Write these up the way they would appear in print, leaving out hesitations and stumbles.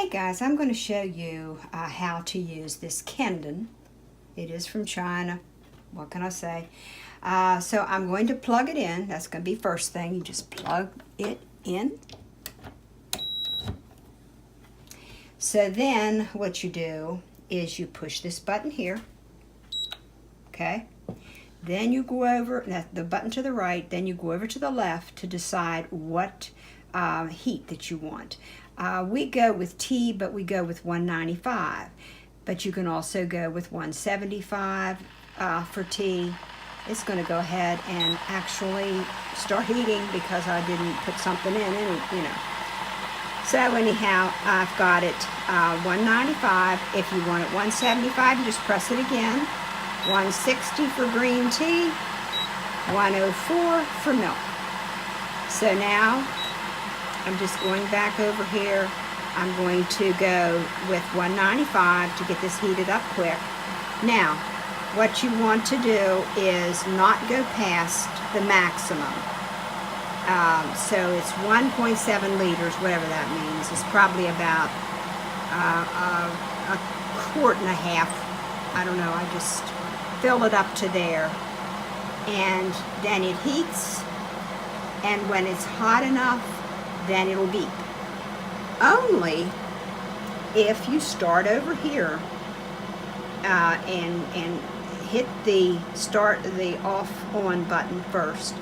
Hey guys, I'm going to show you how to use this Kinden. It is from China. What can I say? So I'm going to plug it in. That's going to be first thing. You just plug it in. So then what you do is you push this button here. Okay. Then you go over, the button to the right, then you go over to the left to decide what heat that you want. We go with tea, but we go with 195. But you can also go with 175 for tea. It's going to go ahead and actually start heating because I didn't put something in, you know. So anyhow, I've got it 195. If you want it 175, you just press it again. 160 for green tea, 104 for milk. So now I'm just going back over here. I'm going to go with 195 to get this heated up quick. Now, what you want to do is not go past the maximum. So it's 1.7 liters, whatever that means. It's probably about a quart and a half. I don't know, I just fill it up to there. And then it heats, and when it's hot enough, then it'll beep. Only if you start over here and hit the off on button first,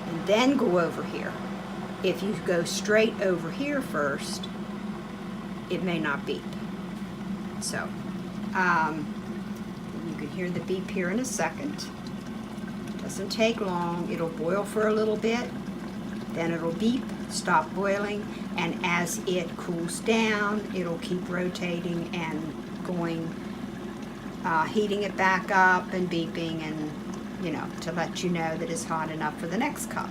and then go over here. If you go straight over here first, it may not beep. So you can hear the beep here in a second. Doesn't take long. It'll boil for a little bit, then it'll beep, stop boiling, and as it cools down, it'll keep rotating and going, heating it back up and beeping, and you know, to let you know that it's hot enough for the next cup.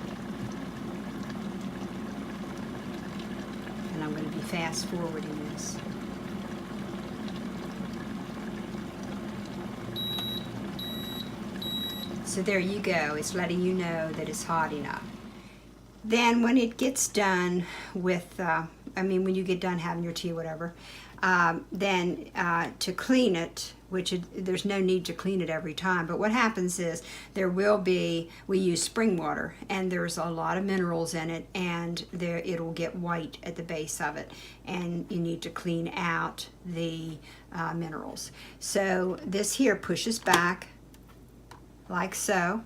And I'm going to be fast forwarding this. So there you go. It's letting you know that it's hot enough. Then when it gets done with, when you get done having your tea, whatever, then to clean it, there's no need to clean it every time, but what happens is we use spring water, and there's a lot of minerals in it, and it'll get white at the base of it, and you need to clean out the minerals. So this here pushes back like so.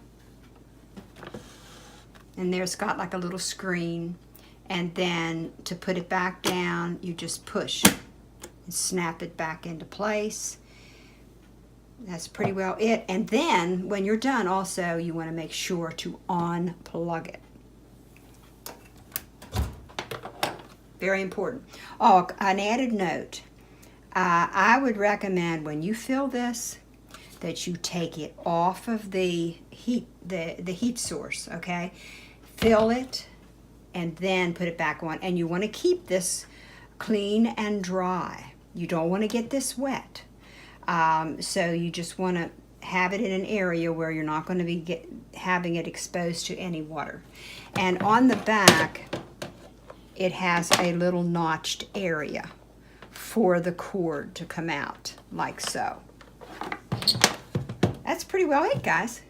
And there's got like a little screen, and then to put it back down, you just push and snap it back into place. That's pretty well it. And then when you're done, also you want to make sure to unplug it. Very important. Oh, an added note. I would recommend when you fill this that you take it off of the heat source, okay? Fill it and then put it back on. And you want to keep this clean and dry. You don't want to get this wet. So you just want to have it in an area where you're not going to be having it exposed to any water. And on the back, it has a little notched area for the cord to come out, like so. That's pretty well it, guys.